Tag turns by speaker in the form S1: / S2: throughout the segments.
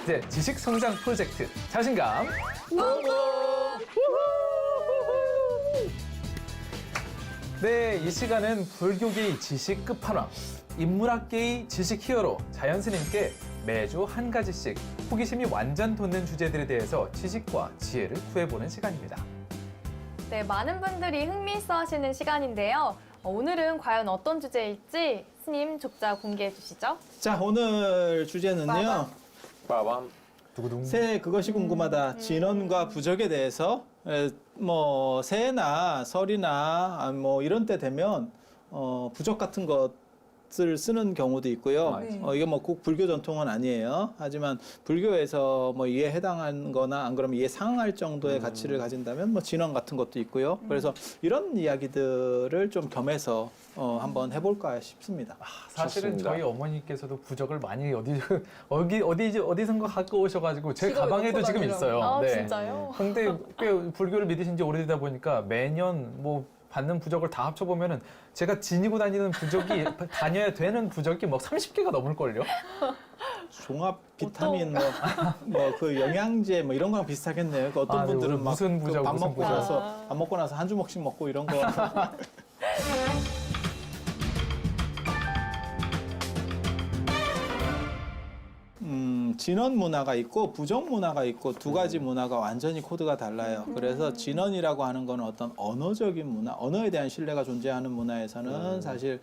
S1: 이제 지식 성장 프로젝트 자신감. 네, 이 시간은 불교계의 지식 끝판왕, 인문학계의 지식 히어로 자연 스님께 매주 한 가지씩 호기심이 완전 돋는 주제들에 대해서 지식과 지혜를 구해보는 시간입니다.
S2: 네, 많은 분들이 흥미있어 하시는 시간인데요. 오늘은 과연 어떤 주제일지 스님 족자 공개해 주시죠.
S3: 자, 오늘 주제는요.
S4: 빠밤.
S1: 두구둥.
S3: 새해 그것이 궁금하다. 진언과 부적에 대해서 뭐 새해나 설이나 뭐 이런 때 되면 부적 같은 것을 쓰는 경우도 있고요. 이게 뭐 꼭 불교 전통은 아니에요. 하지만 불교에서 뭐 이에 해당한 거나 안 그러면 이에 상응할 정도의 가치를 가진다면 뭐 진언 같은 것도 있고요. 그래서 이런 이야기들을 좀 겸해서 한번 해볼까 싶습니다.
S1: 사실은
S4: 좋습니다.
S1: 저희 어머니께서도 부적을 많이 어디선가 갖고 오셔가지고 제 가방에도 지금 있어요.
S2: 아, 진짜요?
S1: 근데 꽤 불교를 믿으신 지 오래되다 보니까 매년 뭐 받는 부적을 다 합쳐보면은 제가 지니고 다니는 부적이 다녀야 되는 부적이 뭐 30개가 넘을걸요?
S3: 종합 비타민 뭐 그 영양제 뭐 이런 거랑 비슷하겠네요. 그 어떤
S1: 아, 네,
S3: 분들은
S1: 오늘
S3: 막
S1: 무슨
S3: 그
S1: 부적,
S3: 밥
S1: 무슨
S3: 먹고
S1: 부적.
S3: 나서 밥 먹고 나서 한 주먹씩 먹고 이런 거. 진언 문화가 있고 부적 문화가 있고 두 가지 문화가 완전히 코드가 달라요. 그래서 진언이라고 하는 거는 어떤 언어적인 문화, 언어에 대한 신뢰가 존재하는 문화에서는 사실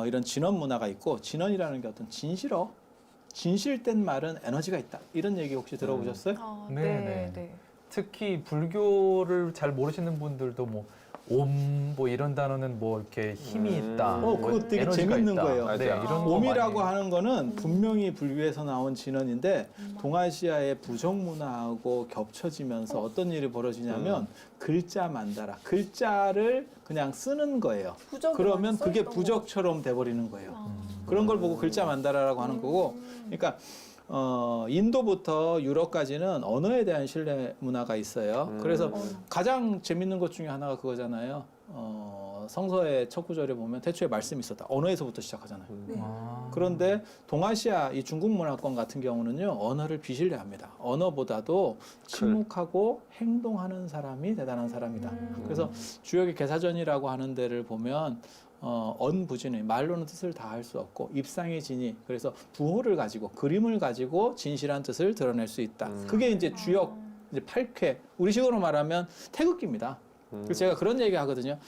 S3: 이런 진언 문화가 있고, 진언이라는 게 어떤 진실어, 진실된 말은 에너지가 있다. 이런 얘기 혹시 들어보셨어요?
S2: 아,
S1: 네. 특히 불교를 잘 모르시는 분들도 뭐 옴, 뭐 이런 단어는 뭐 이렇게 힘이 있다.
S3: 그거 되게
S1: 에너지가
S3: 재밌는
S1: 있다.
S3: 거예요.
S1: 네,
S4: 맞아요.
S1: 이런 거
S3: 옴이라고
S1: 많이.
S3: 하는 거는 분명히 불교에서 나온 진언인데 동아시아의 부적 문화하고 겹쳐지면서 어떤 일이 벌어지냐면 글자 만다라. 글자를 그냥 쓰는 거예요. 그러면 그게 부적처럼 돼버리는 거예요. 그런 걸 보고 글자 만다라라고 하는 거고, 그러니까 인도부터 유럽까지는 언어에 대한 신뢰 문화가 있어요. 그래서 가장 재밌는 것 중에 하나가 그거잖아요. 성서의 첫 구절에 보면 태초에 말씀이 있었다. 언어에서부터 시작하잖아요. 그런데 동아시아 이 중국 문화권 같은 경우는요, 언어를 비신뢰합니다. 언어보다도 침묵하고 행동하는 사람이 대단한 사람이다. 그래서 주역의 개사전이라고 하는 데를 보면 언부진의 말로는 뜻을 다 할 수 없고 입상의 진이, 그래서 부호를 가지고 그림을 가지고 진실한 뜻을 드러낼 수 있다. 그게 이제 주역 이제 8쾌, 우리식으로 말하면 태극기입니다. 그래서 제가 그런 얘기 하거든요.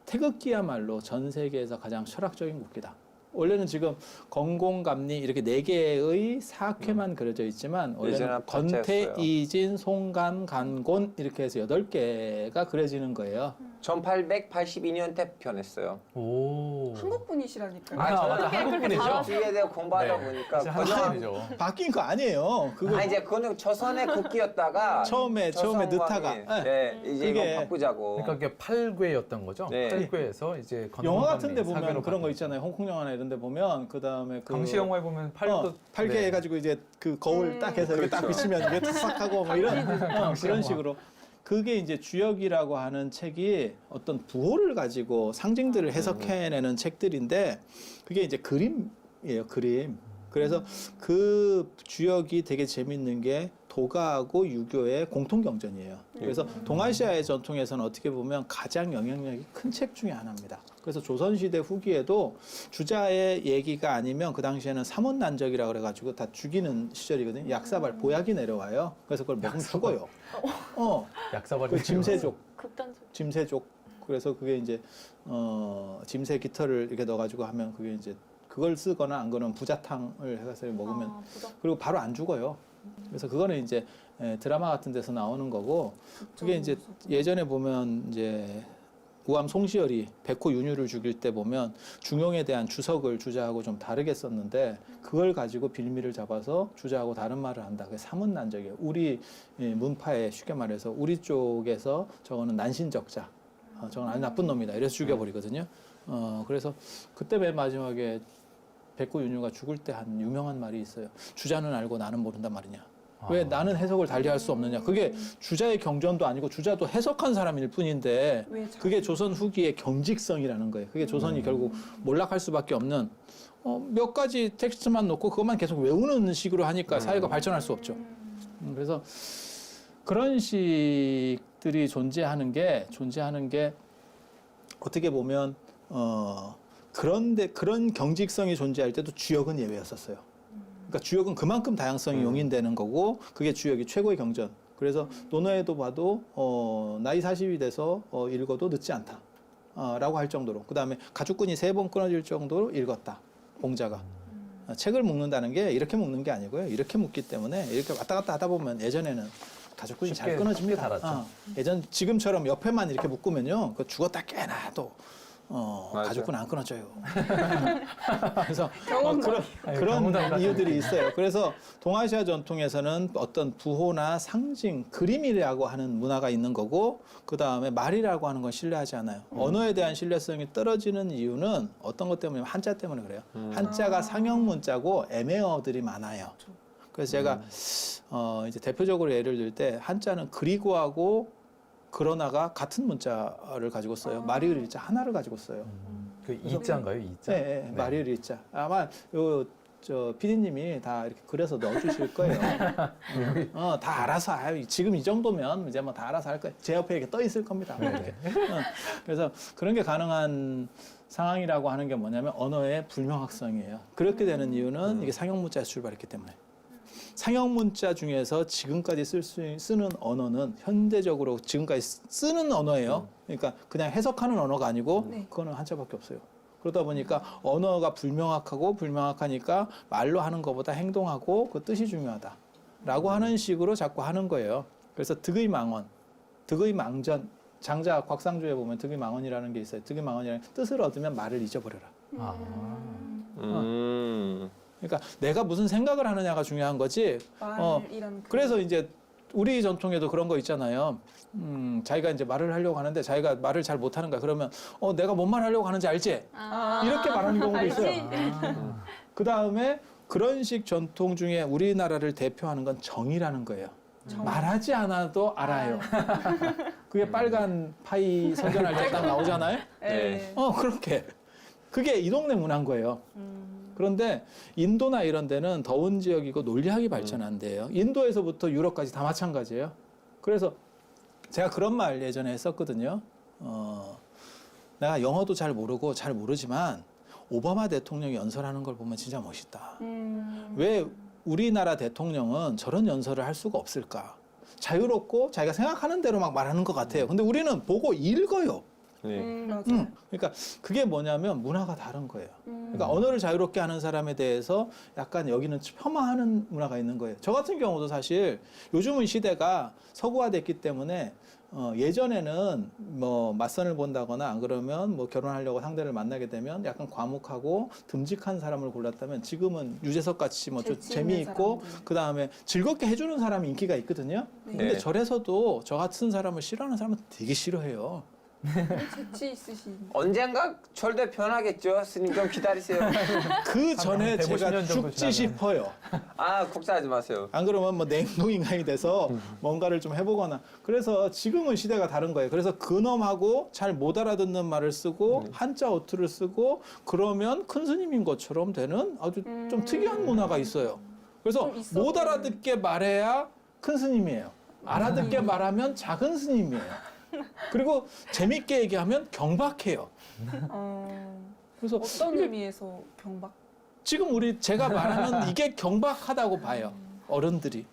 S3: 태극기야말로 전 세계에서 가장 철학적인 국기다. 원래는 지금 건공감리 이렇게 4개의 사쾌만 그려져 있지만 원래는
S4: 예전에
S3: 건태,
S4: 박제했어요.
S3: 이진, 송간, 간곤 이렇게 해서 8개가 그려지는 거예요.
S4: 1882년 때 변했어요.
S1: 오.
S5: 한국 분이시라니까요.
S1: 맞아, 한국 분이죠.
S4: 뒤에 대해 공부하다
S1: 네.
S4: 보니까
S1: 진짜 한국 분이죠.
S3: 바뀐 거 아니에요. 그거
S4: 이제 그거는 조선의 국기였다가
S3: 처음에 넣다가.
S4: 네, 이제
S3: 그게-
S4: 이거 바꾸자고.
S1: 그러니까 그게 8궤였던 거죠.
S4: 네.
S1: 8궤에서 이제
S3: 영화 같은 데 보면
S1: 사궤로
S3: 그런 거
S1: 바뀌었죠.
S3: 있잖아요. 홍콩 영화나 이런 데 보면 그다음에 그
S1: 강시 영화에 보면 8도
S3: 8개
S1: 네.
S3: 해가지고 이제 그 거울 딱 해서 이렇게 딱
S4: 그렇죠.
S3: 비치면 이게 탁 하고 뭐 이런
S1: 강시
S3: 그런
S1: 영화.
S3: 식으로. 그게 이제 주역이라고 하는 책이 어떤 부호를 가지고 상징들을 해석해내는 책들인데, 그게 이제 그림이에요, 그림. 그래서 그 주역이 되게 재밌는 게 도가하고 유교의 공통 경전이에요. 그래서 동아시아의 전통에서는 어떻게 보면 가장 영향력이 큰 책 중에 하나입니다. 그래서 조선시대 후기에도 주자의 얘기가 아니면 그 당시에는 삼원난적이라고 그래가지고 다 죽이는 시절이거든요. 약사발, 보약이 내려와요. 그래서 그걸 먹으면 죽어요.
S1: 약사발이
S3: 그 짐새족.
S2: 극단적.
S3: 짐새족. 그래서 그게 이제 짐새 깃털을 이렇게 넣어가지고 하면 그게 이제 그걸 쓰거나 안 그러면 부자탕을 해서 먹으면 그리고 바로 안 죽어요. 그래서 그거는 이제 드라마 같은 데서 나오는 거고, 그게 이제 예전에 보면 이제 우암 송시열이 백호 윤유를 죽일 때 보면 중용에 대한 주석을 주자하고 좀 다르게 썼는데 그걸 가지고 빌미를 잡아서 주자하고 다른 말을 한다. 그게 사문난적이에요. 우리 문파에 쉽게 말해서 우리 쪽에서 저거는 난신적자, 저건 아주 나쁜 놈이다. 이래서 죽여버리거든요. 그래서 그때 맨 마지막에 백호 윤유가 죽을 때 한 유명한 말이 있어요. 주자는 알고 나는 모른단 말이냐. 왜 나는 해석을 달리할 수 없느냐. 그게 주자의 경전도 아니고 주자도 해석한 사람일 뿐인데 그게 조선 후기의 경직성이라는 거예요. 그게 조선이 결국 몰락할 수밖에 없는 몇 가지 텍스트만 놓고 그것만 계속 외우는 식으로 하니까 사회가 발전할 수 없죠. 그래서 그런 식들이 존재하는 게 어떻게 보면 그런데 그런 경직성이 존재할 때도 주역은 예외였었어요. 그러니까 주역은 그만큼 다양성이 용인되는 거고 그게 주역이 최고의 경전. 그래서 논어에도 봐도 나이 40이 돼서 읽어도 늦지 않다. 라고 할 정도로. 그다음에 가죽끈이 3번 끊어질 정도로 읽었다. 봉자가. 책을 묶는다는 게 이렇게 묶는 게 아니고요. 이렇게 묶기 때문에 이렇게 왔다 갔다 하다 보면 예전에는 가죽끈이 잘
S1: 쉽게
S3: 끊어집니다.
S1: 달았죠.
S3: 예전 지금처럼 옆에만 이렇게 묶으면요. 그 죽었다 깨나도
S4: 맞아.
S3: 가죽끈 안 끊어져요. 그래서
S1: 아니,
S3: 그런
S1: 경험담
S3: 이유들이 있어요. 그래서 동아시아 전통에서는 어떤 부호나 상징, 그림이라고 하는 문화가 있는 거고 그 다음에 말이라고 하는 건 신뢰하지 않아요. 언어에 대한 신뢰성이 떨어지는 이유는 어떤 것 때문에 한자 때문에 그래요. 한자가 상형 문자고 애매어들이 많아요. 그래서 제가 이제 대표적으로 예를 들 때 한자는 그리고하고 그러나가 같은 문자를 가지고 써요. 말이을 일자 하나를 가지고 써요.
S1: 그 이자인가요, 이자?
S3: 네, 말이을 일자. 아마 저 PD님이 다 이렇게 그래서 넣어주실 거예요. 다 알아서 지금 이 정도면 이제 뭐 다 알아서 할 거예요. 제 옆에 이렇게 떠 있을 겁니다. 이렇게. 그래서 그런 게 가능한 상황이라고 하는 게 뭐냐면 언어의 불명확성이에요. 그렇게 되는 이유는 이게 상형 문자에서 출발했기 때문에. 상형 문자 중에서 지금까지 쓰는 언어는 현대적으로 지금까지 쓰는 언어예요. 그러니까 그냥 해석하는 언어가 아니고 그거는 한자밖에 없어요. 그러다 보니까 언어가 불명확하니까 말로 하는 것보다 행동하고 그 뜻이 중요하다라고 하는 식으로 자꾸 하는 거예요. 그래서 득의망언, 득의망전, 장자 곽상조에 보면 득의망언이라는 게 있어요. 득의망언이라는 뜻을 얻으면 말을 잊어버려라. 그러니까 내가 무슨 생각을 하느냐가 중요한 거지.
S5: 이런
S3: 그래서 이제 우리 전통에도 그런 거 있잖아요. 자기가 이제 말을 하려고 하는데 자기가 말을 잘 못하는 거야. 그러면 내가 뭔 말 하려고 하는지 알지? 이렇게 말하는 경우도 있어요. 그 다음에 그런 식 전통 중에 우리나라를 대표하는 건 정이라는 거예요. 말하지 않아도 알아요. 그게 빨간 파이 선전할 때 딱 나오잖아요.
S5: 네.
S3: 그렇게. 그게 이 동네 문화인 거예요. 그런데 인도나 이런 데는 더운 지역이고 논리학이 발전한대요. 인도에서부터 유럽까지 다 마찬가지예요. 그래서 제가 그런 말 예전에 했었거든요. 내가 영어도 잘 모르고 잘 모르지만 오바마 대통령이 연설하는 걸 보면 진짜 멋있다. 왜 우리나라 대통령은 저런 연설을 할 수가 없을까? 자유롭고 자기가 생각하는 대로 막 말하는 것 같아요. 근데 우리는 보고 읽어요.
S5: 맞아요.
S3: 그러니까 그게 뭐냐면 문화가 다른 거예요. 그러니까 언어를 자유롭게 하는 사람에 대해서 약간 여기는 폄하하는 문화가 있는 거예요. 저 같은 경우도 사실 요즘은 시대가 서구화됐기 때문에 예전에는 뭐 맞선을 본다거나 안 그러면 뭐 결혼하려고 상대를 만나게 되면 약간 과묵하고 듬직한 사람을 골랐다면 지금은 유재석 같이 뭐 좀
S5: 재치 있는
S3: 재미있고
S5: 사람들.
S3: 그 다음에 즐겁게 해주는 사람이 인기가 있거든요. 근데
S4: 네.
S3: 절에서도 저 같은 사람을 싫어하는 사람은 되게 싫어해요.
S5: 재치 있으신.
S4: 언젠가 절대 변하겠죠. 스님 좀 기다리세요.
S3: 그 전에
S1: 150
S3: 제가
S1: 년 정도
S3: 죽지
S1: 지나면.
S3: 싶어요.
S4: 걱정하지 마세요.
S3: 안 그러면 뭐 냉동인간이 돼서 뭔가를 좀 해보거나. 그래서 지금은 시대가 다른 거예요. 그래서 근엄하고 잘 못 알아듣는 말을 쓰고 한자 어투를 쓰고 그러면 큰 스님인 것처럼 되는 아주 좀 특이한 문화가 있어요. 그래서
S5: 좀 있어
S3: 못
S5: 보이는.
S3: 알아듣게 말해야 큰 스님이에요. 알아듣게 말하면 작은 스님이에요. 그리고 재밌게 얘기하면 경박해요. 그래서
S5: 어떤 의미에서 경박?
S3: 지금 제가 말하는 이게 경박하다고 봐요. 어른들이.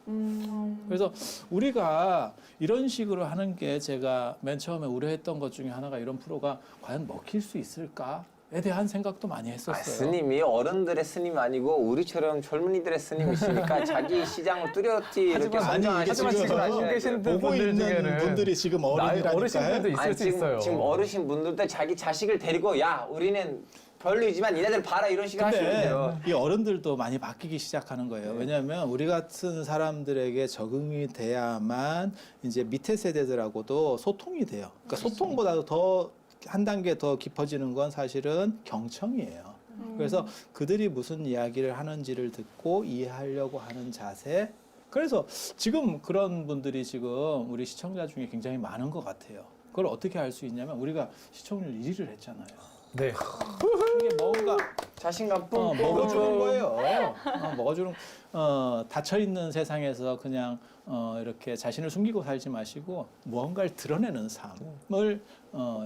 S3: 그래서 우리가 이런 식으로 하는 게 제가 맨 처음에 우려했던 것 중에 하나가 이런 프로가 과연 먹힐 수 있을까에 대한 생각도 많이 했었어요.
S4: 스님이 어른들의 스님 아니고 우리처럼 젊은이들의 스님이시니까 자기 시장을 뚜렷이 이렇게
S3: 하지만 이게
S4: 선정하시는
S3: 지금
S4: 분을
S1: 보고
S4: 아셔야
S1: 계신
S4: 돼요.
S3: 보고
S1: 분들
S3: 있는
S1: 중에는
S3: 분들이 지금 어른이라니까요.
S1: 어르신들도 있을 수 있어요.
S4: 지금 어르신 분들도 자기 자식을 데리고 야 우리는 별로이지만 니네들 봐라 이런 식으로 하시면
S3: 근데
S4: 돼요.
S3: 이 어른들도 많이 바뀌기 시작하는 거예요. 왜냐하면 우리 같은 사람들에게 적응이 돼야만 이제 밑에 세대들하고도 소통이 돼요. 그러니까 소통보다도 더 한 단계 더 깊어지는 건 사실은 경청이에요. 그래서 그들이 무슨 이야기를 하는지를 듣고 이해하려고 하는 자세. 그래서 지금 그런 분들이 지금 우리 시청자 중에 굉장히 많은 것 같아요. 그걸 어떻게 알 수 있냐면 우리가 시청률 1위를 했잖아요.
S1: 네.
S3: 이게 뭔가
S4: 자신감 뿜.
S3: 먹어주는 거예요. 먹어주는 닫혀 있는 세상에서 그냥 이렇게 자신을 숨기고 살지 마시고 무언가를 드러내는 삶을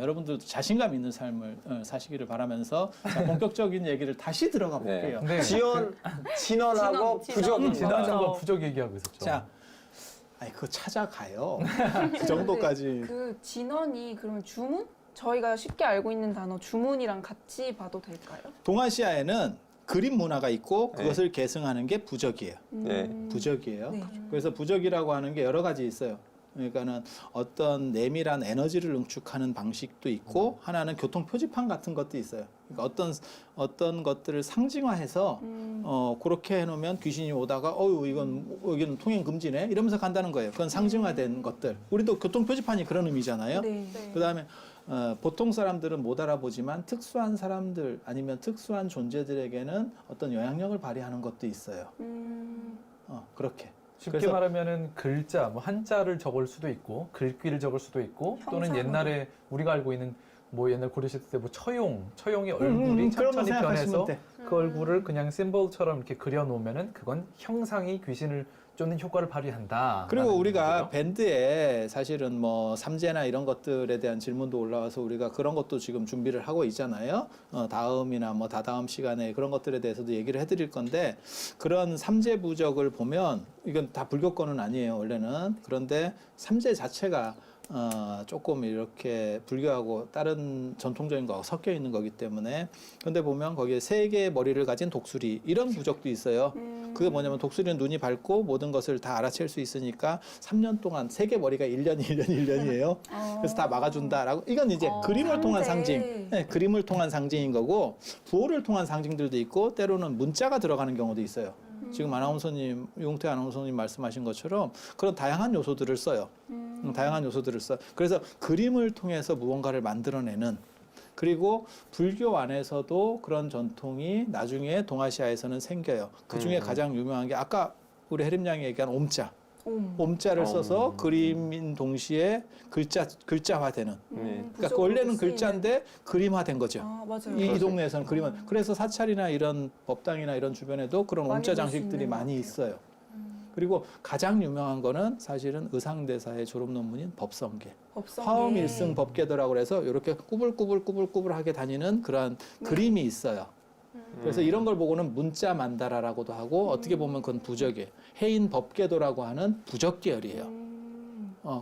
S3: 여러분들도 자신감 있는 삶을 사시기를 바라면서 자, 본격적인 얘기를 다시 들어가 볼게요.
S1: 네.
S4: 진원하고 부적입니다.
S1: 지난주가 부적 얘기하고 있었죠.
S3: 자, 아니 그거 찾아가요. 그 정도까지.
S5: 그 진원이 그러면 주문? 저희가 쉽게 알고 있는 단어 주문이랑 같이 봐도 될까요?
S3: 동아시아에는 그림 문화가 있고 그것을 계승하는 게 부적이에요.
S4: 네.
S3: 부적이에요.
S5: 네.
S3: 그래서 부적이라고 하는 게 여러 가지 있어요. 그러니까는 어떤 내밀한 에너지를 응축하는 방식도 있고 하나는 교통 표지판 같은 것도 있어요. 그러니까 어떤 것들을 상징화해서 그렇게 해놓으면 귀신이 오다가 이건 여기는 통행 금지네 이러면서 간다는 거예요. 그건 상징화된 것들. 우리도 교통 표지판이 그런 의미잖아요.
S5: 네.
S3: 그다음에 보통 사람들은 못 알아보지만 특수한 사람들 아니면 특수한 존재들에게는 어떤 영향력을 발휘하는 것도 있어요. 그렇게.
S1: 쉽게
S3: 그래서-
S1: 말하면은 글자, 뭐 한자를 적을 수도 있고 글귀를 적을 수도 있고 또는
S5: 형상으로.
S1: 옛날에 우리가 알고 있는 뭐 옛날 고려시대 때 뭐 처용의 얼굴이
S3: 그런 거
S1: 천천히
S3: 생각하시면
S1: 변해서
S3: 돼.
S1: 그 얼굴을 그냥 심볼처럼 이렇게 그려놓으면은 그건 형상이 귀신을 쫓는 효과를 발휘한다.
S3: 그리고 우리가 밴드에 사실은 뭐 삼재나 이런 것들에 대한 질문도 올라와서 우리가 그런 것도 지금 준비를 하고 있잖아요. 다음이나 뭐 다다음 시간에 그런 것들에 대해서도 얘기를 해드릴 건데 그런 삼재 부적을 보면 이건 다 불교권은 아니에요 원래는. 그런데 삼재 자체가 조금 이렇게 불교하고 다른 전통적인 거하고 섞여 있는 거기 때문에 근데 보면 거기에 세 개의 머리를 가진 독수리 이런 부적도 있어요. 그게 뭐냐면 독수리는 눈이 밝고 모든 것을 다 알아챌 수 있으니까 3년 동안 세 개 머리가 1년이에요. 그래서 다 막아준다라고. 이건 이제 그림을 통한 상징. 네, 그림을 통한 상징인 거고 부호를 통한 상징들도 있고 때로는 문자가 들어가는 경우도 있어요. 지금 아나운서님, 유홍태 아나운서님 말씀하신 것처럼 그런 다양한 요소들을 써요. 다양한 요소들을 써. 그래서 그림을 통해서 무언가를 만들어내는 그리고 불교 안에서도 그런 전통이 나중에 동아시아에서는 생겨요. 그 중에 가장 유명한 게 아까 우리 혜림 양이 얘기한 옴자. 옴자를 써서 그림인 동시에 글자화되는. 그러니까 원래는 글자인데 그림화된 거죠.
S5: 맞아요.
S3: 이 동네에서는 그림화. 그래서 사찰이나 이런 법당이나 이런 주변에도 그런
S5: 많이
S3: 옴자
S5: 볼수
S3: 장식들이
S5: 있는 것
S3: 많이
S5: 같아요.
S3: 있어요. 그리고 가장 유명한 거는 사실은 의상대사의 졸업 논문인 법성계. 화엄일승 법계도라고 그래서 이렇게 꾸불꾸불하게 다니는 그러한 그림이 있어요. 그래서 이런 걸 보고는 문자 만다라라고도 하고 어떻게 보면 그건 부적이에요. 해인 법계도라고 하는 부적 계열이에요.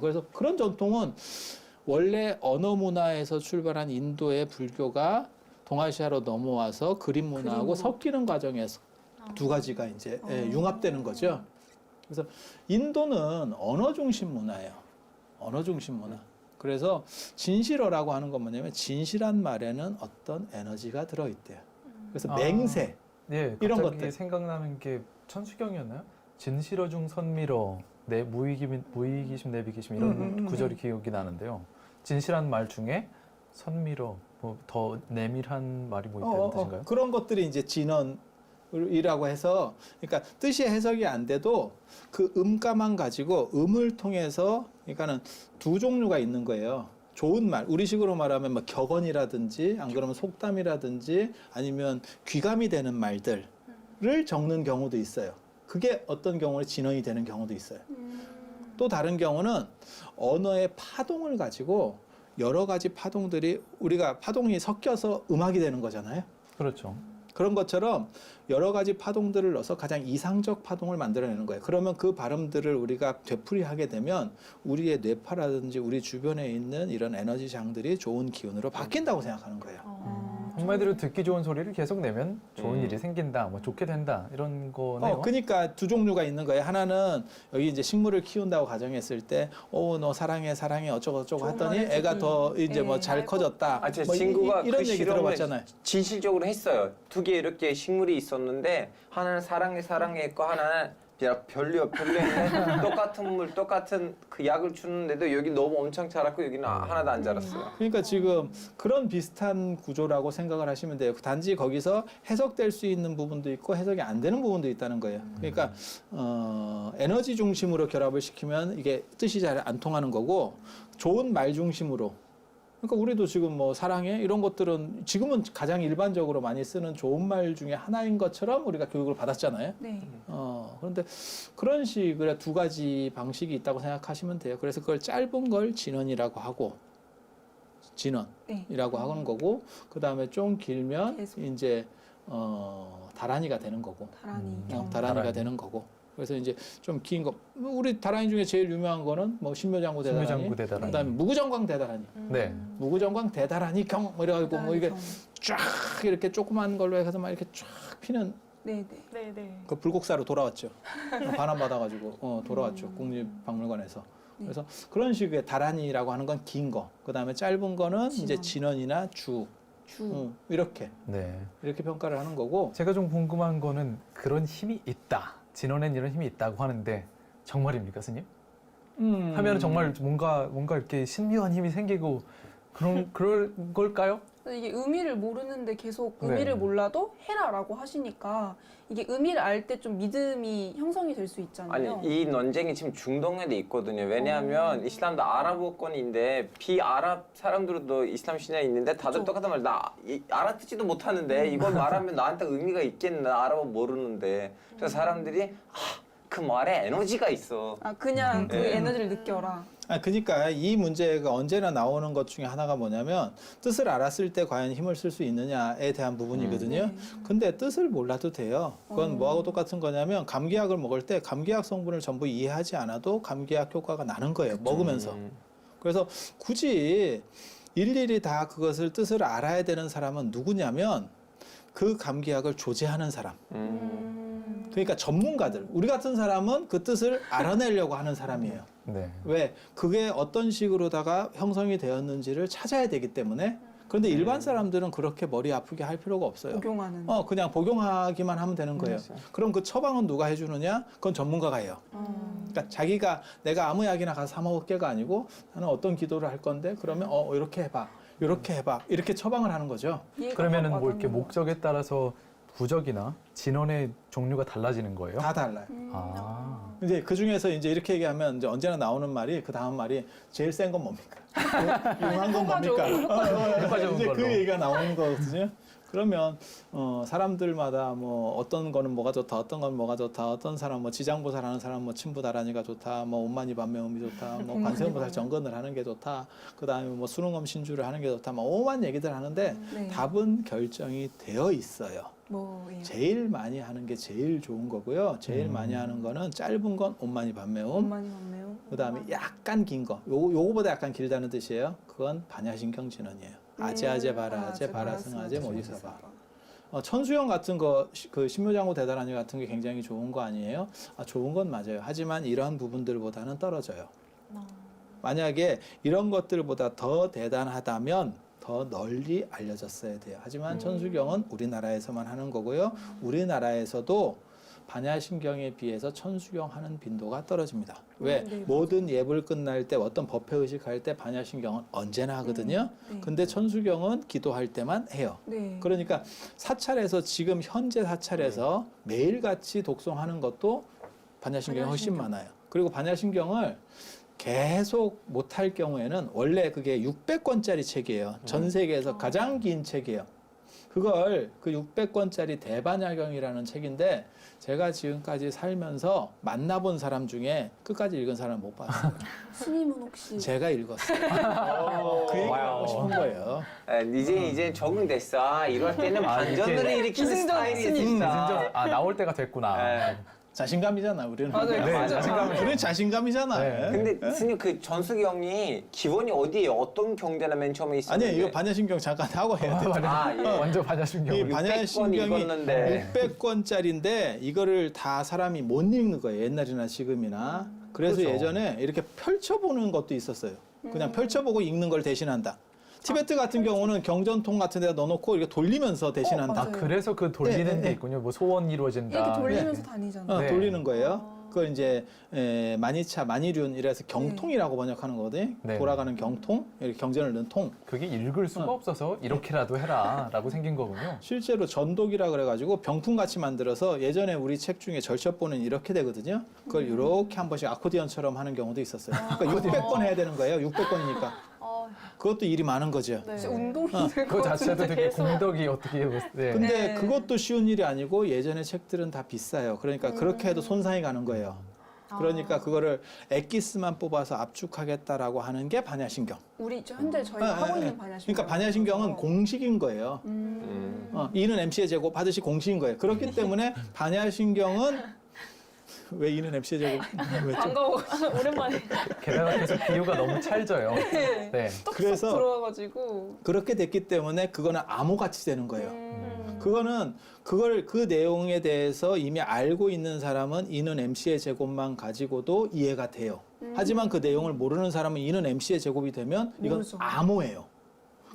S3: 그래서 그런 전통은 원래 언어 문화에서 출발한 인도의 불교가 동아시아로 넘어와서 그림 문화하고 섞이는 과정에서 두 가지가 이제 융합되는 거죠. 그래서 인도는 언어 중심 문화예요. 언어 중심 문화. 그래서 진실어라고 하는 건 뭐냐면 진실한 말에는 어떤 에너지가 들어있대요. 그래서 맹세
S1: 예,
S3: 이런
S1: 갑자기
S3: 것들.
S1: 생각나는 게 천수경이었나요? 진실어 중 선밀어 내 무의기심 내비기심 이런 구절이 기억이 나는데요. 진실한 말 중에 선밀어 뭐 더 내밀한 말이 뭐 있다는 뜻인가요?
S3: 그런 것들이 이제 진언이라고 해서 그러니까 뜻이 해석이 안 돼도 그 음가만 가지고 음을 통해서 그러니까는 두 종류가 있는 거예요. 좋은 말, 우리식으로 말하면 뭐 격언이라든지 안 그러면 속담이라든지 아니면 귀감이 되는 말들을 적는 경우도 있어요. 그게 어떤 경우는 진언이 되는 경우도 있어요. 또 다른 경우는 언어의 파동을 가지고 여러 가지 파동들이 우리가 파동이 섞여서 음악이 되는 거잖아요.
S1: 그렇죠.
S3: 그런 것처럼 여러 가지 파동들을 넣어서 가장 이상적 파동을 만들어내는 거예요. 그러면 그 발음들을 우리가 되풀이하게 되면 우리의 뇌파라든지 우리 주변에 있는 이런 에너지 장들이 좋은 기운으로 바뀐다고 생각하는 거예요.
S1: 한마디로 듣기 좋은 소리를 계속 내면 좋은 일이 생긴다, 뭐 좋게 된다 이런 거네요.
S3: 그러니까 두 종류가 있는 거예요. 하나는 여기 이제 식물을 키운다고 가정했을 때, 너 사랑해 어쩌고
S5: 좋은
S3: 했더니
S5: 말
S3: 애가
S5: 해주기.
S3: 더 이제 뭐
S5: 예,
S3: 잘 커졌다.
S4: 제
S3: 뭐
S4: 친구가
S3: 이런
S4: 그
S3: 얘기
S4: 실험을
S3: 들어봤잖아요.
S4: 진실적으로 했어요. 두 개 이렇게 식물이 있었는데 하나는 사랑해 했고 하나는 별로 했는데 똑같은 물 똑같은 그 약을 주는데도 여기 너무 엄청 자랐고 여기는 하나도 안 자랐어요.
S3: 그러니까 지금 그런 비슷한 구조라고 생각을 하시면 돼요. 단지 거기서 해석될 수 있는 부분도 있고 해석이 안 되는 부분도 있다는 거예요. 그러니까 에너지 중심으로 결합을 시키면 이게 뜻이 잘 안 통하는 거고 좋은 말 중심으로 그러니까 우리도 지금 뭐 사랑해 이런 것들은 지금은 가장 일반적으로 많이 쓰는 좋은 말 중에 하나인 것처럼 우리가 교육을 받았잖아요.
S5: 네.
S3: 그런데 그런 식의 두 가지 방식이 있다고 생각하시면 돼요. 그래서 그걸 짧은 걸 진원이라고 하고 진원이라고 하는 거고, 그 다음에 좀 길면
S5: 계속.
S3: 이제 다란이가 되는 거고,
S5: 다란이.
S3: 다란이가
S1: 다란이.
S3: 되는 거고. 그래서 이제 좀 긴 거, 우리 다란이 중에 제일 유명한 거는 뭐 신묘장구 대다란이,
S1: 신묘장구 대다란이.
S3: 그다음에 무구정광 대다란이,
S1: 네.
S3: 무구정광 대다란이 경 이래가지고 뭐 이게 쫙 이렇게 조그만 걸로 해서 막 이렇게 쫙 피는
S5: 네네.
S2: 네네.
S3: 그 불국사로 돌아왔죠. 반환 받아가지고 돌아왔죠. 국립박물관에서.
S5: 네.
S3: 그래서 그런 식의 다란이라고 하는 건 긴 거. 그 다음에 짧은 거는 이제
S5: 진원.
S3: 진원이나 주. 이렇게
S1: 네.
S3: 평가를 하는 거고.
S1: 제가 좀 궁금한 거는 그런 힘이 있다. 진원엔 이런 힘이 있다고 하는데 정말입니까, 스님? 하면 정말 뭔가 이렇게 신묘한 힘이 생기고 그럴 걸까요?
S5: 이게 의미를 모르는데 계속
S1: 네.
S5: 의미를 몰라도 해라라고 하시니까 이게 의미를 알 때 좀 믿음이 형성이 될 수 있잖아요.
S4: 아니 이 논쟁이 지금 중동에도 있거든요. 왜냐하면 이슬람도 아랍어권인데 비아랍 사람들도 이슬람 신앙이 있는데 다들
S5: 그쵸.
S4: 똑같은 말. 나 알아듣지도 못하는데 이걸 말하면 나한테 의미가 있겠나? 아랍어 모르는데. 그래서 사람들이 그 말에 에너지가 있어.
S5: 그냥 그
S4: 네.
S5: 에너지를 느껴라.
S3: 그러니까 이 문제가 언제나 나오는 것 중에 하나가 뭐냐면 뜻을 알았을 때 과연 힘을 쓸 수 있느냐에 대한 부분이거든요. 근데 뜻을 몰라도 돼요. 그건 뭐하고 똑같은 거냐면 감기약을 먹을 때 감기약 성분을 전부 이해하지 않아도 감기약 효과가 나는 거예요. 먹으면서. 그래서 굳이 일일이 다 그것을 뜻을 알아야 되는 사람은 누구냐면 그 감기약을 조제하는 사람. 그러니까 전문가들. 우리 같은 사람은 그 뜻을 알아내려고 하는 사람이에요.
S1: 네.
S3: 왜? 그게 어떤 식으로다가 형성이 되었는지를 찾아야 되기 때문에. 그런데 일반 사람들은 그렇게 머리 아프게 할 필요가 없어요.
S5: 복용하는.
S3: 그냥 복용하기만 하면 되는 거예요. 그럼 그 처방은 누가 해주느냐? 그건 전문가가 해요. 그러니까 자기가 내가 아무 약이나 가서 사 먹을 게가 아니고 나는 어떤 기도를 할 건데 그러면 이렇게 해봐. 이렇게 해봐. 이렇게 처방을 하는 거죠.
S5: 이해가
S1: 그러면은
S5: 막
S1: 뭐 이렇게
S5: 와닿는 것
S1: 목적에 따라서 부적이나 진원의 종류가 달라지는 거예요?
S3: 다 달라요.
S1: 아.
S3: 이제 그 중에서 이제 이렇게 얘기하면 이제 언제나 나오는 말이 그 다음 말이 제일 센 건 뭡니까? 용한 건 뭡니까?
S1: 효과적인
S3: 이제 그
S1: 걸로.
S3: 얘기가 나오는 거거든요. 그러면 사람들마다 뭐 어떤 거는 뭐가 좋다, 어떤 건 뭐가 좋다, 어떤 사람 뭐 지장보살 하는 사람 뭐 친부다란이가 좋다, 뭐 온만이 반매음이 좋다, 뭐 관세음보살 정건을 하는 게 좋다, 그 다음에 뭐 수능엄 신주를 하는 게 좋다, 뭐 오만 얘기들 하는데
S5: 네.
S3: 답은 결정이 되어 있어요.
S5: 뭐예요?
S3: 제일 많이 하는 게 제일 좋은 거고요. 제일 많이 하는 거는 짧은 건 온만이 반매음,
S5: 엄마니 맞네요.
S3: 그다음에 약간 긴 거, 요거보다 약간 길다는 뜻이에요. 그건 반야신경 진원이에요. 아제아제 바라제 바라승아제 모지사바. 천수영 같은 거, 그 신묘장구 대다란이 같은 게 굉장히 좋은 거 아니에요? 좋은 건 맞아요. 하지만 이런 부분들보다는 떨어져요. 만약에 이런 것들보다 더 대단하다면 더 널리 알려졌어야 돼요. 하지만 천수경은 우리나라에서만 하는 거고요. 우리나라에서도 반야신경에 비해서 천수경 하는 빈도가 떨어집니다. 왜?
S5: 네,
S3: 모든 예불 끝날 때 어떤 법회 의식할 때 반야신경은 언제나 하거든요.
S5: 네.
S3: 근데 천수경은 기도할 때만 해요.
S5: 네.
S3: 그러니까 사찰에서 지금 현재 사찰에서 매일같이 독송하는 것도 반야신경이 훨씬
S5: 반야신경.
S3: 많아요. 그리고 반야신경을 계속 못할 경우에는 원래 그게 600권짜리 책이에요. 전 세계에서 가장 긴 책이에요. 그걸 그 600권짜리 대반야경이라는 책인데 제가 지금까지 살면서 만나본 사람 중에 끝까지 읽은 사람 못 봤어요.
S5: 스님은 혹시
S3: 제가 읽었어요. 그 얘기를 하고 싶은 거예요.
S4: 이제 적응됐어. 이럴 때는 반전을
S1: 이렇게
S4: 일으키는
S5: 기승전
S4: 스타일이
S5: 스님.
S4: 진짜.
S1: 나올 때가 됐구나.
S4: 네.
S3: 자신감이잖아, 우리는.
S5: 맞아요.
S1: 네,
S5: 자신감을.
S3: 우리는 자신감이잖아.
S1: 네.
S4: 근데 스님 그 전수경이 기본이 어디예요? 어떤 경제나 맨 처음에 있었는데?
S3: 아니야, 이거 반야신경 잠깐 하고 해야 돼.
S4: 예.
S1: 완전 반야신경.
S3: 이
S4: 600권
S3: 반야신경이
S4: 읽었는데.
S3: 600권짜리인데 이거를 다 사람이 못 읽는 거예요. 옛날이나 지금이나. 그래서
S1: 그렇죠.
S3: 예전에 이렇게 펼쳐보는 것도 있었어요. 그냥 펼쳐보고 읽는 걸 대신한다. 티베트 같은 경우는 경전통 같은 데다 넣어놓고 이렇게 돌리면서 대신한다.
S5: 맞아요.
S1: 그래서 그 돌리는
S3: 네, 네,
S1: 게
S3: 네.
S1: 있군요. 뭐 소원 이루어진다.
S5: 이렇게 돌리면서 다니잖아요.
S1: 네.
S3: 돌리는 거예요. 그걸 이제 만이차, 만이륜 이래서 경통이라고 번역하는 거거든요.
S1: 네.
S3: 돌아가는 경통, 이렇게 경전을 넣은 통.
S1: 그게 읽을 수가 없어서 이렇게라도 해라라고 생긴 거군요.
S3: 실제로 전독이라 그래가지고 병풍같이 만들어서 예전에 우리 책 중에 절첩본은 이렇게 되거든요. 그걸 이렇게 한 번씩 아코디언처럼 하는 경우도 있었어요. 그러니까 600권 해야 되는 거예요. 600권이니까. 그것도 일이 많은 거죠.
S2: 네.
S5: 진짜 운동이 될
S1: 그거
S5: 것
S1: 자체도
S5: 같은데
S1: 되게
S5: 계속.
S1: 공덕이 어떻게 네.
S3: 근데
S5: 네.
S3: 그것도 쉬운 일이 아니고 예전에 책들은 다 비싸요. 그러니까 그렇게 해도 손상이 가는 거예요. 그러니까 그거를 엑기스만 뽑아서 압축하겠다라고 하는 게 반야신경.
S5: 현재 저희가 하고 있는 반야신경.
S3: 그러니까 반야신경은 공식인 거예요. E는 MC의 제곱 하듯이 공식인 거예요. 그렇기 때문에 반야신경은 왜 E는 MC의 제곱? 왜 좀-
S5: 반가워.
S2: 오랜만에.
S1: 게다가 계속 비유가 너무 찰져요. 네.
S5: 똑똑
S3: 그래서
S5: 들어와가지고.
S3: 그렇게 됐기 때문에 그거는 암호같이 되는 거예요.
S5: 음.
S3: 그거는 그 내용에 대해서 이미 알고 있는 사람은 E는 MC의 제곱만 가지고도 이해가 돼요. 하지만 그 내용을 모르는 사람은 E는 MC의 제곱이 되면 이건
S5: 모르죠.
S3: 암호예요.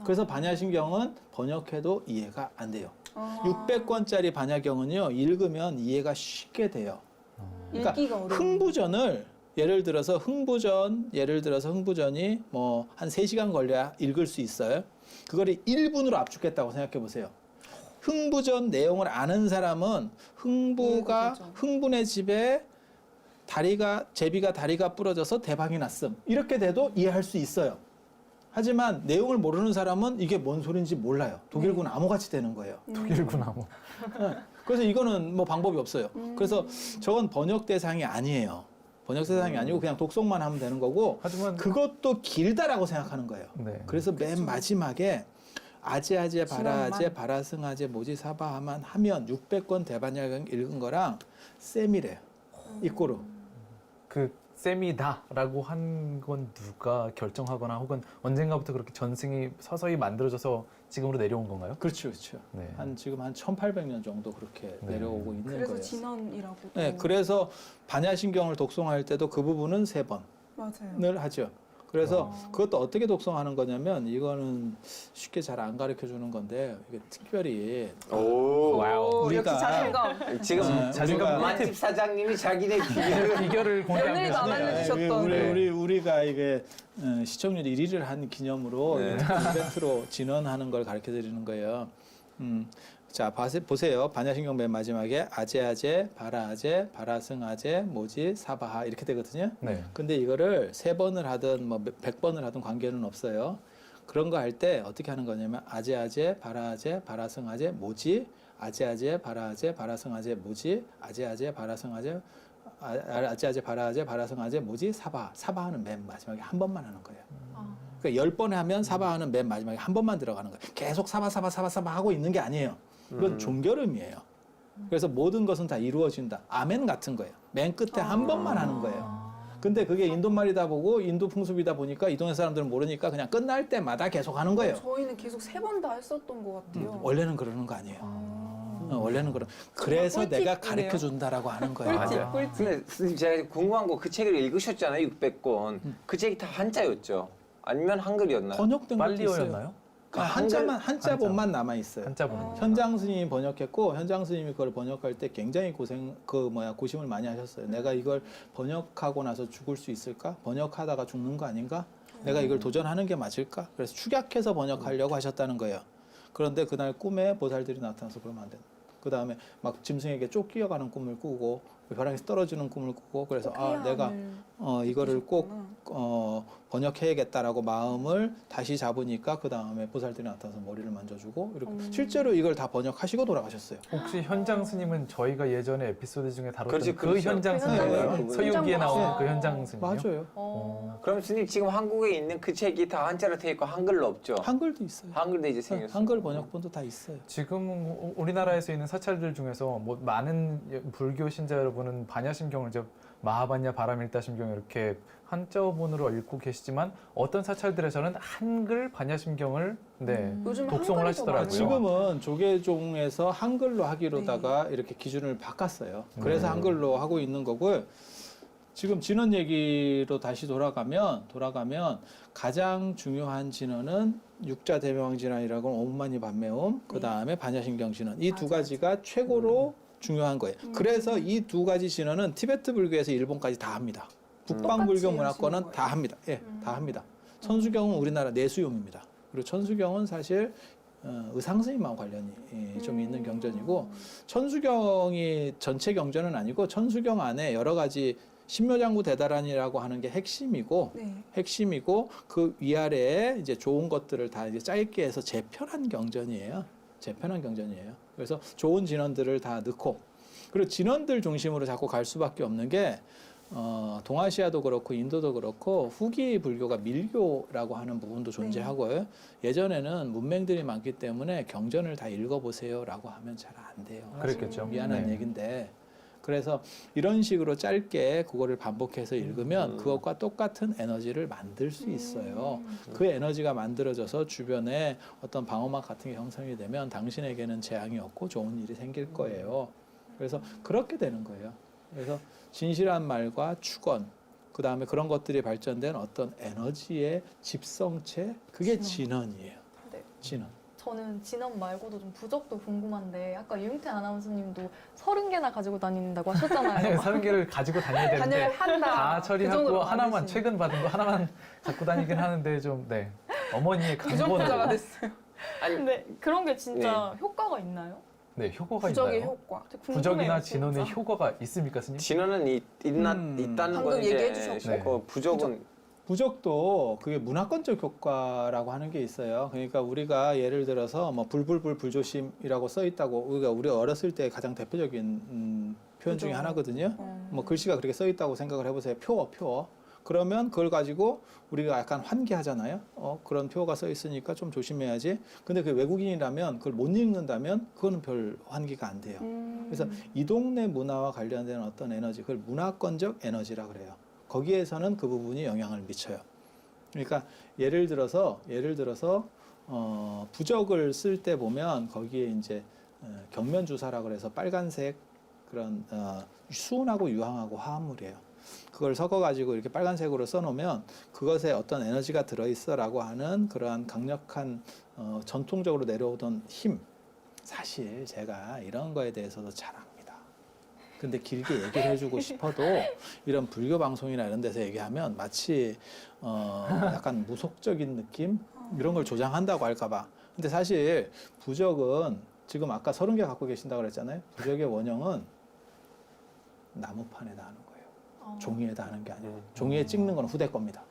S3: 그래서 반야신경은 번역해도 이해가 안 돼요. 600권짜리 반야경은요, 읽으면 이해가 쉽게 돼요. 그러니까
S5: 읽기가 어려워.
S3: 흥부전을 예를 들어서 흥부전이 뭐 한 3시간 걸려야 읽을 수 있어요. 그거를 1분으로 압축했다고 생각해 보세요. 흥부전 내용을 아는 사람은 흥분의 집에 제비가 다리가 부러져서 대박이 났음. 이렇게 돼도 이해할 수 있어요. 하지만 내용을 모르는 사람은 이게 뭔 소린지 몰라요. 독일군 암호같이 되는 거예요.
S1: 독일군 암호.
S3: 그래서 이거는 뭐 방법이 없어요. 그래서 저건 번역 대상이 아니에요. 번역 대상이 아니고 그냥 독송만 하면 되는 거고,
S1: 하지만
S3: 그것도 길다라고 생각하는 거예요.
S1: 네.
S3: 그래서 맨 마지막에 아제아제 바라아제
S5: 진원만.
S3: 바라승아제 모지사바하만 하면 600권 대반야경 읽은 거랑 셈이래요. 이꼬르.
S1: 그 셈이다라고 한 건 누가 결정하거나 혹은 언젠가부터 그렇게 전승이 서서히 만들어져서 지금으로 내려온 건가요?
S3: 그렇죠, 그렇죠.
S1: 네.
S3: 지금 한 1800년 정도 그렇게
S1: 네.
S3: 내려오고 있는
S5: 그래서
S3: 거예요.
S5: 진원이라고.
S3: 네, 그래서 반야신경을 독송할 때도 그 부분은 3번을
S5: 맞아요.
S3: 하죠. 그래서 그것도 어떻게 독송하는 거냐면, 이거는 쉽게 잘 안 가르쳐 주는 건데, 이게 특별히
S4: 오.
S1: 와우.
S5: 오, 역시
S3: 우리가-
S5: 자신감.
S4: 지금
S1: 자신감
S4: 맛집 사장님이 자기네 비결을
S1: 비결을 공개하고
S5: 며느리도 안
S1: 계시네요.
S5: 알려주셨던.
S3: 우리가 이게 시청률 1위를 한 기념으로
S4: 네.
S3: 이벤트로 진원하는 걸 가르쳐 드리는 거예요. 자, 보세요. 반야신경 맨 마지막에 아제아제, 바라아제, 바라승아제, 모지, 사바하 이렇게 되거든요.
S1: 네.
S3: 근데 이거를 3번을 하든 뭐 100번을 하든 관계는 없어요. 그런 거 할 때 어떻게 하는 거냐면 아제아제, 바라아제, 바라승아제, 모지, 아제아제, 바라아제, 바라승아제, 모지, 아제아제, 바라승아제, 아제아제, 바라아제, 바라승아제, 모지, 사바하는 맨 마지막에 한 번만 하는 거예요. 그러니까 10번 하면 사바하는 맨 마지막에 한 번만 들어가는 거예요. 계속 사바 하고 있는 게 아니에요. 이건 종결음이에요. 그래서 모든 것은 다 이루어진다. 아멘 같은 거예요. 맨 끝에 한 번만 하는 거예요. 근데 그게 인도말이다 보고 인도 풍습이다 보니까 이 동네 사람들은 모르니까 그냥 끝날 때마다 계속 하는 거예요.
S5: 저희는 계속 3번 다 했었던 것 같아요.
S3: 원래는 그러는 거 아니에요. 원래는 그래서
S5: 꿀팁이네요.
S3: 내가 가르쳐 준다라고 하는 거예요.
S1: 맞아요.
S4: 근데 선생님 제가 궁금한 거, 그 책을 읽으셨잖아요, 600권. 그 책이 다 한자였죠? 아니면 한글이었나요?
S3: 번역된 것도 있어요.
S1: 빨리어였나요?
S3: 한자본만 남아 있어요.
S1: 한자본은.
S3: 현장 스님이 번역했고, 현장 스님이 그걸 번역할 때 굉장히 고심을 많이 하셨어요. 내가 이걸 번역하고 나서 죽을 수 있을까? 번역하다가 죽는 거 아닌가? 내가 이걸 도전하는 게 맞을까? 그래서 축약해서 번역하려고 하셨다는 거예요. 그런데 그날 꿈에 보살들이 나타나서 그러면 안 된다. 그 다음에 막 짐승에게 쫓기어가는 꿈을 꾸고, 벼랑에서 떨어지는 꿈을 꾸고, 그래서 내가 이거를 꼭 번역해야겠다라고 마음을 다시 잡으니까 그 다음에 보살들이 나타나서 머리를 만져주고 이렇게 실제로 이걸 다 번역하시고 돌아가셨어요.
S1: 혹시 현장 스님은 저희가 예전에 에피소드 중에 다뤘던
S4: 그렇지,
S1: 그
S4: 그렇죠.
S1: 현장
S2: 그
S1: 스님이에요?
S4: 현장
S1: 서유기에
S2: 스님.
S1: 나오는
S2: 아.
S1: 그 현장 스님이요?
S3: 맞아요.
S4: 그럼 스님 지금 한국에 있는 그 책이 다 한자로 돼 있고 한글로 없죠?
S3: 한글도 있어요.
S4: 한글도 이제 생겼어요.
S3: 한글 번역본도 다 있어요.
S1: 지금 우리나라에서 있는 사찰들 중에서 뭐 많은 불교 신자 여러분은 반야심경을 이제 마하반야 바라밀다심경 이렇게 한자본으로 읽고 계시지만 어떤 사찰들에서는 한글 반야심경을
S5: 요즘
S1: 독송을
S5: 한글이 더
S1: 하시더라고요.
S5: 많아요.
S3: 지금은 조계종에서 한글로 하기로다가 이렇게 기준을 바꿨어요. 그래서 한글로 하고 있는 거고요. 지금 진원 얘기로 다시 돌아가면 가장 중요한 진원은 육자 대명왕 진원이라고 오문만이 반매음, 그 다음에 반야심경 진원. 이 두 가지가 최고로 중요한 거예요. 그래서 이 두 가지 진원은 티베트 불교에서 일본까지 다 합니다. 북방 불교
S5: 똑같이
S3: 문화권은
S5: 하시는
S3: 다 합니다. 예, 다 합니다. 천수경은 우리나라 내수용입니다. 그리고 천수경은 사실 의상스님하고 관련이 좀 있는 경전이고, 천수경이 전체 경전은 아니고 천수경 안에 여러 가지 신묘장구 대다란이라고 하는 게 핵심이고
S5: 네.
S3: 핵심이고 그 위아래에 이제 좋은 것들을 다 이제 짧게 해서 재편한 경전이에요. 재편한 경전이에요. 그래서 좋은 진원들을 다 넣고 그리고 진원들 중심으로 자꾸 갈 수밖에 없는 게 동아시아도 그렇고 인도도 그렇고 후기 불교가 밀교라고 하는 부분도 존재하고요. 예전에는 문맹들이 많기 때문에 경전을 다 읽어보세요라고 하면 잘 안 돼요.
S1: 그랬겠죠.
S3: 미안한
S1: 네.
S3: 얘기인데 그래서 이런 식으로 짧게 그거를 반복해서 읽으면 그것과 똑같은 에너지를 만들 수 있어요. 그 에너지가 만들어져서 주변에 어떤 방어막 같은 게 형성이 되면 당신에게는 재앙이 없고 좋은 일이 생길 거예요. 그래서 그렇게 되는 거예요. 그래서 진실한 말과 축원, 그 다음에 그런 것들이 발전된 어떤 에너지의 집성체, 그게 진원이에요.
S2: 네.
S3: 진원.
S2: 저는 진원 말고도 좀 부적도 궁금한데 아까 유영태 아나운서님도 30개나 가지고 다닌다고 하셨잖아요.
S1: 30개를 가지고 다녀야
S2: 다녀야
S1: 되는데
S2: 한다.
S1: 다
S2: 그
S1: 처리하고
S2: 정도로
S1: 하나만
S2: 많으시네.
S1: 최근 받은 거 하나만 갖고 다니긴 하는데 좀 네. 어머니의
S5: 부적부자가
S1: 강권으로
S5: 됐어요.
S4: 아니
S2: 근데 그런 게 진짜 효과가 있나요?
S1: 네, 효과가
S5: 부적의
S1: 있나요?
S5: 효과.
S2: 궁금해요,
S1: 부적이나
S2: 진짜.
S1: 진원의 효과가 있습니까, 스님?
S4: 진원은 있다는
S5: 방금
S4: 건 이제
S5: 얘기해 주셨고.
S4: 그 부적은
S3: 부적도 그게 문화권적 효과라고 하는 게 있어요. 그러니까 우리가 예를 들어서 뭐 불불불 불조심이라고 써 있다고 우리 어렸을 때 가장 대표적인 표현 중에
S5: 부적.
S3: 하나거든요. 뭐 글씨가 그렇게 써 있다고 생각을 해보세요. 표어. 그러면 그걸 가지고 우리가 약간 환기하잖아요. 그런 표어가 써 있으니까 좀 조심해야지. 근데 그 외국인이라면 그걸 못 읽는다면 그거는 별 환기가 안 돼요. 그래서 이 동네 문화와 관련된 어떤 에너지, 그걸 문화권적 에너지라 그래요. 거기에서는 그 부분이 영향을 미쳐요. 그러니까 예를 들어서 부적을 쓸 때 보면 거기에 이제 경면주사라 그래서 빨간색 그런 수은하고 유황하고 화합물이에요. 그걸 섞어가지고 이렇게 빨간색으로 써놓으면 그것에 어떤 에너지가 들어있어라고 하는 그러한 강력한 전통적으로 내려오던 힘. 사실 제가 이런 거에 대해서도 잘 압니다. 근데 길게 얘기를 해주고 싶어도 이런 불교 방송이나 이런 데서 얘기하면 마치 약간 무속적인 느낌 이런 걸 조장한다고 할까봐. 근데 사실 부적은 지금 아까 30개 갖고 계신다고 그랬잖아요. 부적의 원형은 나무판에다 하는 거예요. 종이에다 하는 게 아니에요. 종이에 찍는 건 후대 겁니다.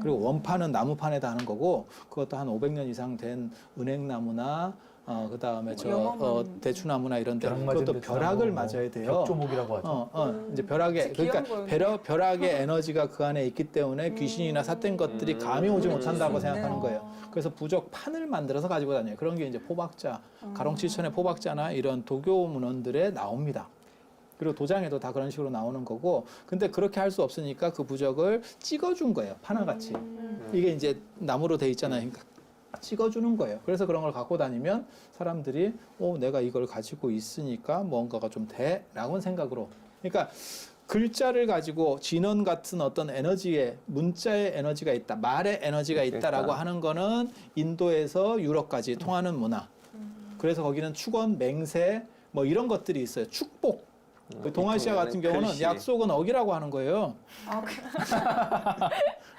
S3: 그리고 원판은 나무판에다 하는 거고 그것도 한 500년 이상 된 은행나무나 그 다음에 대추나무나 이런 데
S1: 벼락 맞은
S3: 그것도
S1: 대추나무,
S3: 벼락을
S1: 뭐
S3: 맞아야 돼요.
S1: 벽조목이라고 하죠.
S3: 이제 벼락에
S5: 진짜 귀한
S3: 그러니까
S5: 거였네.
S3: 벼락의 에너지가 그 안에 있기 때문에 귀신이나 삿된 것들이 감이 오지 못한다고 생각하는 거예요. 그래서 부적 판을 만들어서 가지고 다녀요. 그런 게 이제 포박자, 가롱칠천의 포박자나 이런 도교 문헌들에 나옵니다. 그리고 도장에도 다 그런 식으로 나오는 거고, 근데 그렇게 할 수 없으니까 그 부적을 찍어준 거예요. 판화같이. 이게 이제 나무로 돼 있잖아요. 그러니까 찍어주는 거예요. 그래서 그런 걸 갖고 다니면 사람들이 내가 이걸 가지고 있으니까 뭔가가 좀 돼라고 생각으로. 그러니까 글자를 가지고 진원 같은 어떤 에너지에 문자의 에너지가 있다, 말의 에너지가 있다라고 하는 거는 인도에서 유럽까지 통하는 문화. 그래서 거기는 축원, 맹세 뭐 이런 것들이 있어요. 축복. 그 동아시아 같은 경우는
S4: 글씨.
S3: 약속은 어기라고 하는 거예요.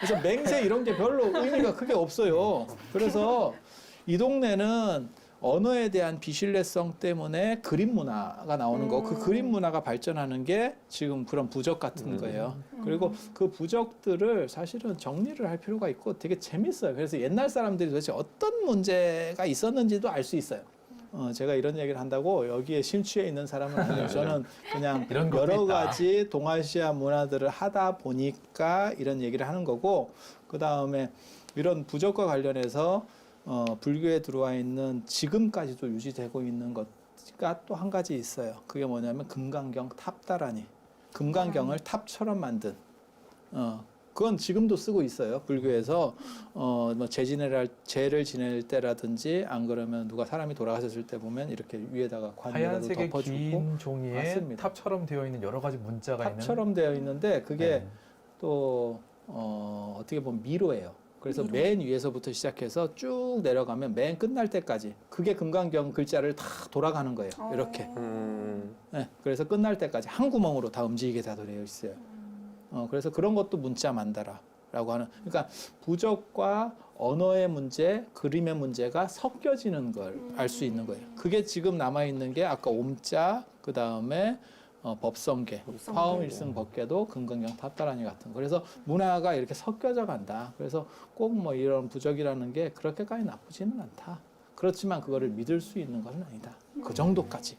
S3: 그래서 맹세 이런 게 별로 의미가 크게 없어요. 그래서 이 동네는 언어에 대한 비신뢰성 때문에 그림 문화가 나오는 거고 그 그림 문화가 발전하는 게 지금 그런 부적 같은 거예요. 그리고 그 부적들을 사실은 정리를 할 필요가 있고 되게 재밌어요. 그래서 옛날 사람들이 도대체 어떤 문제가 있었는지도 알 수 있어요. 제가 이런 얘기를 한다고 여기에 심취해 있는 사람은 아니에요. 저는 그냥
S1: 이런 것도
S3: 여러
S1: 있다.
S3: 가지 동아시아 문화들을 하다 보니까 이런 얘기를 하는 거고, 그 다음에 이런 부적과 관련해서 불교에 들어와 있는 지금까지도 유지되고 있는 것가 또 한 가지 있어요. 그게 뭐냐면 금강경 탑다라니. 금강경을 탑처럼 만든. 그건 지금도 쓰고 있어요. 불교에서 뭐 제를 지낼 때라든지 안 그러면 누가 사람이 돌아가셨을 때 보면 이렇게 위에다가 관이라도
S1: 하얀색의
S3: 덮어주고
S1: 긴 종이에
S3: 맞습니다.
S1: 탑처럼 되어 있는 여러 가지 문자가
S3: 탑처럼 되어 있는데 그게
S1: 네.
S3: 또 어떻게 보면 미로예요. 그래서 맨 위에서부터 시작해서 쭉 내려가면 맨 끝날 때까지 그게 금강경 글자를 다 돌아가는 거예요. 이렇게. 네, 그래서 끝날 때까지 한 구멍으로 다 움직이게 다 되어 있어요. 그래서 그런 것도 문자 만다라라고 하는. 그러니까 부적과 언어의 문제, 그림의 문제가 섞여지는 걸 알 수 있는 거예요. 그게 지금 남아 있는 게 아까 옴자, 그 다음에 법성계, 화엄일승 법계도 금강경 탑다라니 같은 거. 그래서 문화가 이렇게 섞여져 간다. 그래서 꼭 뭐 이런 부적이라는 게 그렇게까지 나쁘지는 않다. 그렇지만 그거를 믿을 수 있는 건 아니다. 그 정도까지.